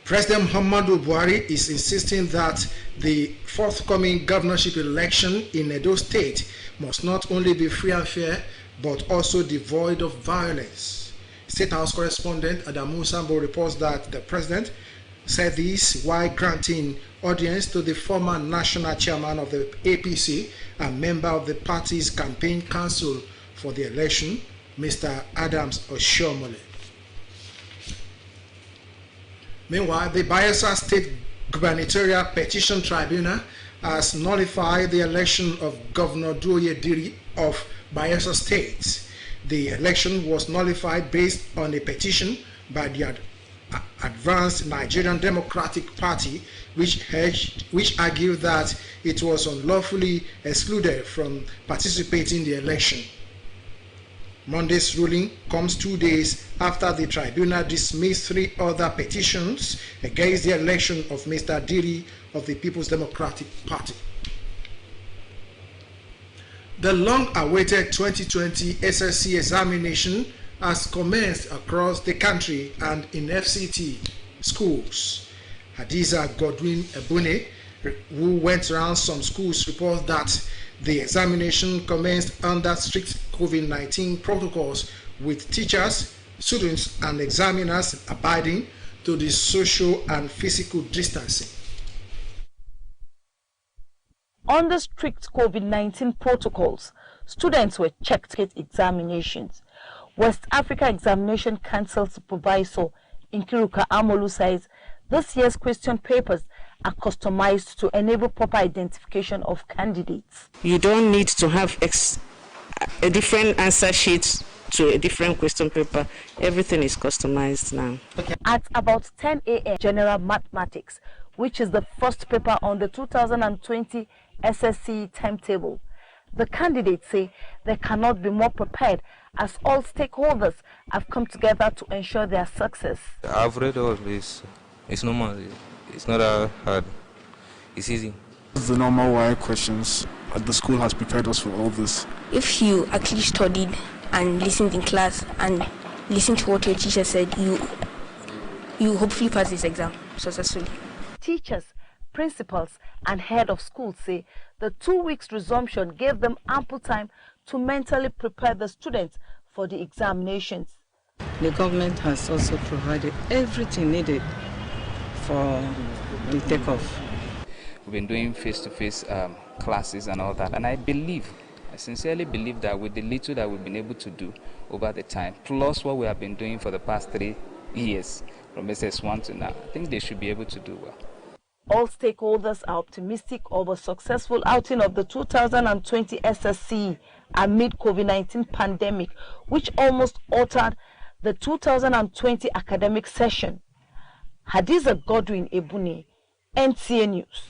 President Muhammadu Buhari is insisting that the forthcoming governorship election in Edo State must not only be free and fair, but also devoid of violence. State House correspondent Adamu Sambo reports that the president said this while granting audience to the former national chairman of the APC and member of the party's campaign council for the election, Mr. Adams Oshiomhole. Meanwhile, the Bayelsa State Gubernatorial Petition Tribunal has nullified the election of Governor Duoye Diri of Bayelsa State. The election was nullified based on a petition by the Advanced Nigerian Democratic Party, which argued that it was unlawfully excluded from participating in the election. Monday's ruling comes 2 days after the tribunal dismissed 3 other petitions against the election of Mr. Diri of the People's Democratic Party. The long-awaited 2020 SSC examination has commenced across the country and in FCT schools. Hadiza Godwin Ebune, who went around some schools, reports that the examination commenced under strict COVID-19 protocols, with teachers, students, and examiners abiding to the social and physical distancing. Under strict COVID-19 protocols, students were checked at examinations. West Africa Examination Council Supervisor Nkiruka Amolu says this year's question papers are customized to enable proper identification of candidates. You don't need to have a different answer sheet to a different question paper. Everything is customized now. Okay. At about 10 a.m., General Mathematics, which is the first paper on the 2020 SSC timetable, the candidates say they cannot be more prepared as all stakeholders have come together to ensure their success. I've read all of this. It's normal. It's not that hard. It's easy. The normal wire questions. The school has prepared us for all this. If you actually studied and listened in class and listened to what your teacher said, you hopefully pass this exam successfully. Teachers, principals, and head of schools say the 2 weeks resumption gave them ample time to mentally prepare the students for the examinations. The government has also provided everything needed for the takeoff. We've been doing face-to-face classes and all that, and I sincerely believe that with the little that we've been able to do over the time, plus what we have been doing for the past 3 years, from SS1 to now, I think they should be able to do well. All stakeholders are optimistic of a successful outing of the 2020 SSC amid COVID-19 pandemic, which almost altered the 2020 academic session. Hadiza Godwin Ebune, NTA News.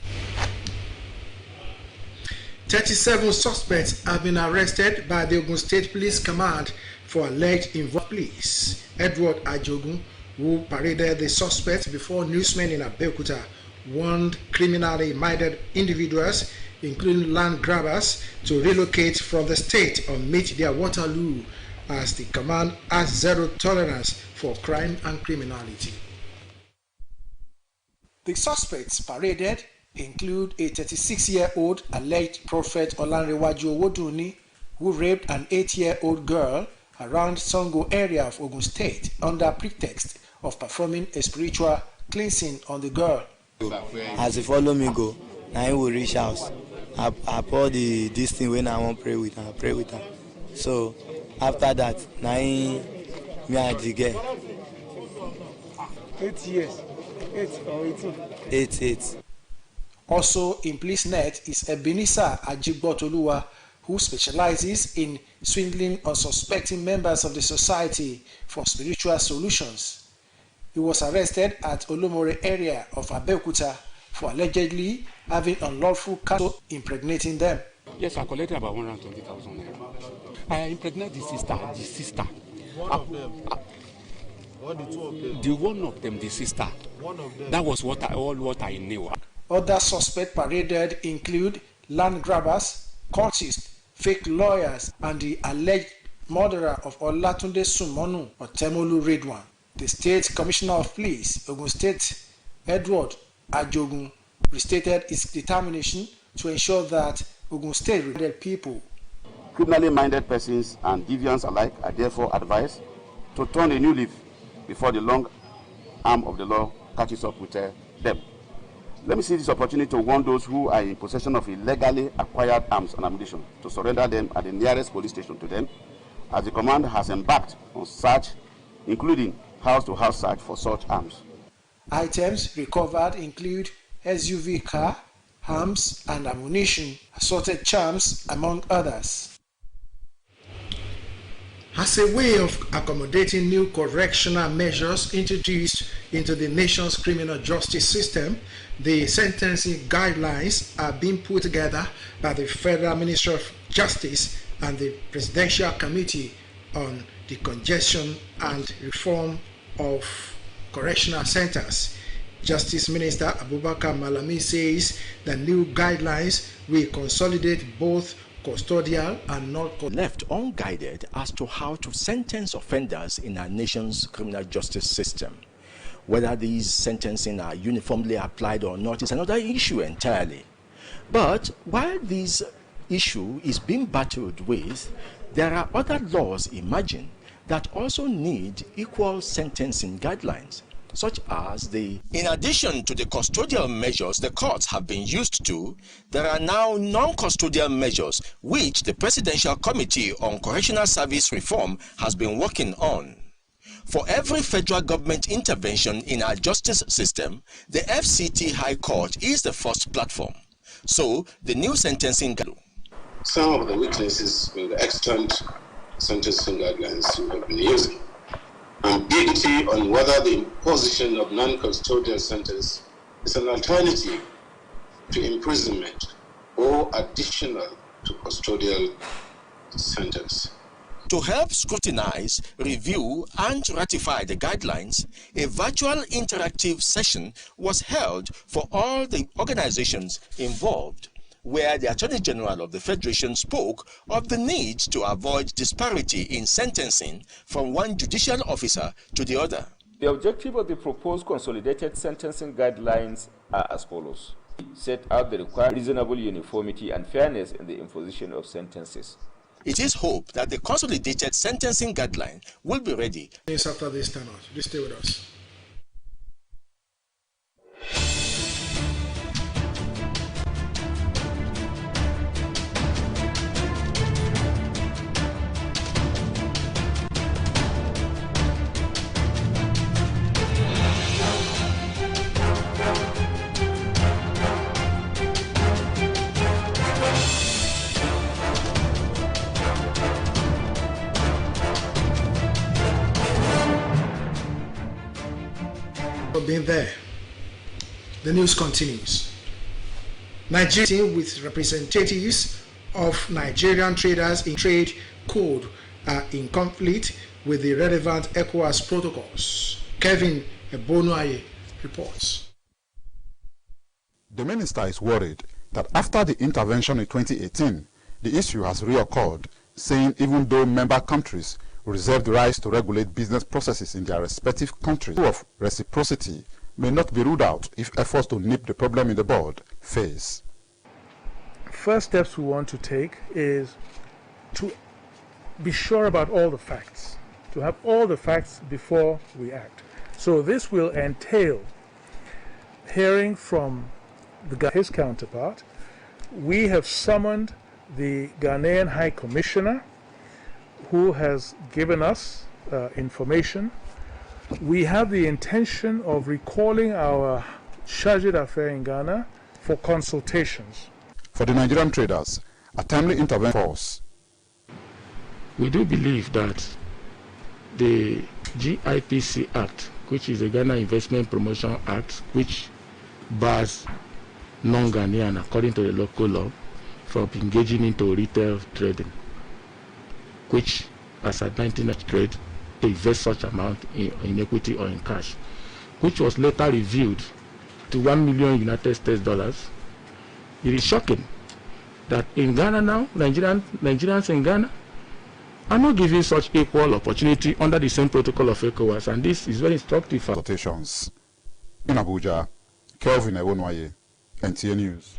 37 suspects have been arrested by the Ogun State Police Command for alleged involvement. Police Edward Ajogun, who paraded the suspects before newsmen in Abeokuta, warned criminally minded individuals, including land grabbers, to relocate from the state or meet their Waterloo, as the command has zero tolerance for crime and criminality. The suspects paraded include a 36-year-old alleged Prophet Olanrewaju Owodunni, who raped an 8-year-old girl around Songo area of Ogun State under pretext of performing a spiritual cleansing on the girl. As you follow me go, now I will reach house. I pour this thing when I want to pray with her, I pray with her. So after that, now me and the girl. 8 years. 8 or 18? 8. Also in police net is Ebenezer Ajigbotoluwa, who specializes in swindling unsuspecting members of the society for spiritual solutions. He was arrested at Olomore area of Abeokuta for allegedly having unlawful cattle impregnating them. Yes, I collected about 120,000 naira. I impregnated the sister. The one of them, the sister. That was what I knew. Other suspects paraded include land grabbers, cultists, fake lawyers, and the alleged murderer of Olatunde Sumonu or Temolu Redwan. The State Commissioner of Police, Ogun State, Edward Ajogun restated its determination to ensure that Ogun State rewarded people. Criminally minded persons and deviants alike are therefore advised to turn a new leaf before the long arm of the law catches up with them. Let me see this opportunity to warn those who are in possession of illegally acquired arms and ammunition to surrender them at the nearest police station to them, as the command has embarked on search, including house-to-house search for such arms. Items recovered include SUV car, arms and ammunition, assorted charms, among others. As a way of accommodating new correctional measures introduced into the nation's criminal justice system, the sentencing guidelines are being put together by the Federal Ministry of Justice and the Presidential Committee on the Congestion and Reform of Correctional Centers. Justice Minister Abubakar Malami says the new guidelines will consolidate both custodial and not left unguided as to how to sentence offenders in our nation's criminal justice system. Whether these sentencing are uniformly applied or not is another issue entirely. But while this issue is being battled with, there are other laws emerging that also need equal sentencing guidelines, such as the... In addition to the custodial measures the courts have been used to, there are now non-custodial measures which the Presidential Committee on Correctional Service Reform has been working on. For every federal government intervention in our justice system, the FCT High Court is the first platform. So, the new sentencing guidelines. Some of the weaknesses in the extant sentencing guidelines you have been using. Ambiguity on whether the imposition of non-custodial sentence is an alternative to imprisonment or additional to custodial sentence. To help scrutinize, review, and ratify the guidelines, a virtual interactive session was held for all the organizations involved, where the Attorney General of the Federation spoke of the need to avoid disparity in sentencing from one judicial officer to the other. The objective of the proposed consolidated sentencing guidelines are as follows. Set out the required reasonable uniformity and fairness in the imposition of sentences. It is hoped that the consolidated sentencing guideline will be ready. After this turnout, please stay with us. Being there. The news continues. Nigeria, with representatives of Nigerian traders in trade code, are in conflict with the relevant ECOWAS protocols. Kevin Ebonuaye reports. The minister is worried that after the intervention in 2018, the issue has reoccurred, saying even though member countries reserve the right to regulate business processes in their respective countries, the issue of reciprocity may not be ruled out if efforts to nip the problem in the bud fails. First steps we want to take is to be sure about all the facts, to have all the facts before we act. So this will entail hearing from his counterpart. We have summoned the Ghanaian High Commissioner, who has given us information. We have the intention of recalling our charge d'affaires in Ghana for consultations. For the Nigerian traders, a timely intervention force. We do believe that the GIPC Act, which is the Ghana Investment Promotion Act, which bars non-Ghanaian, according to the local law, from engaging into retail trading, which as a 19th trade, they invest such amount in equity or in cash, which was later reviewed to $1 million United States dollars. It is shocking that in Ghana now, Nigerians in Ghana are not given such equal opportunity under the same protocol of ECOWAS, and this is very instructive. Quotations. In Abuja, Kelvin Ewonwaye, NTA News.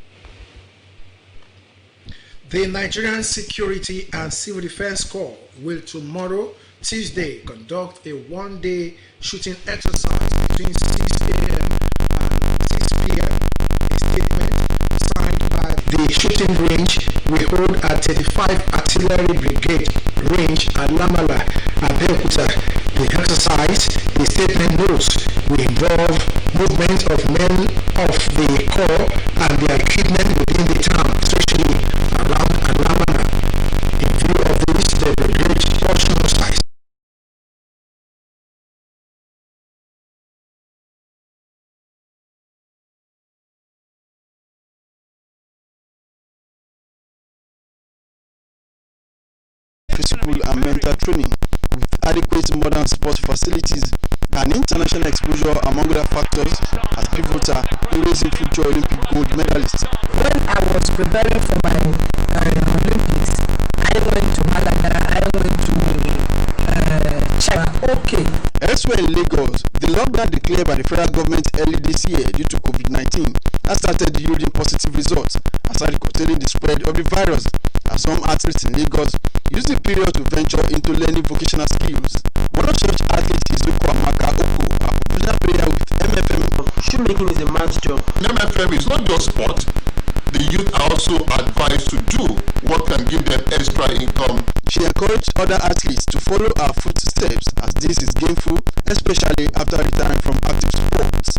The Nigerian Security and Civil Defense Corps will tomorrow, Tuesday, conduct a one-day shooting exercise between 6 a.m. and 6 p.m. A statement signed by the shooting range will hold at 35 Artillery Brigade range at Nta Abeokuta. The exercise, the statement notes, will involve movement of men of the corps and their equipment within the town, especially around Alamana. In view of this, the brigade portion size. Physical and mental training with adequate modern sports facilities and international exposure among other factors as pivotal in raising future Olympic gold medalists. When I was preparing for my Olympics, I went to Malaga, I went to China. Okay. Elsewhere in Lagos, the lockdown declared by the federal government early this year due to COVID-19 has started yielding positive results aside curtailing the spread of the virus, as some athletes in Lagos use the period to venture into learning vocational skills. One of such athletes is Nta Abeokuta, a professional player with MFM. Shoemaking is a man's job. MFM is not just sport. The youth are also advised to do what can give them extra income. She encouraged other athletes to follow her footsteps as this is gainful, especially after retiring from active sports.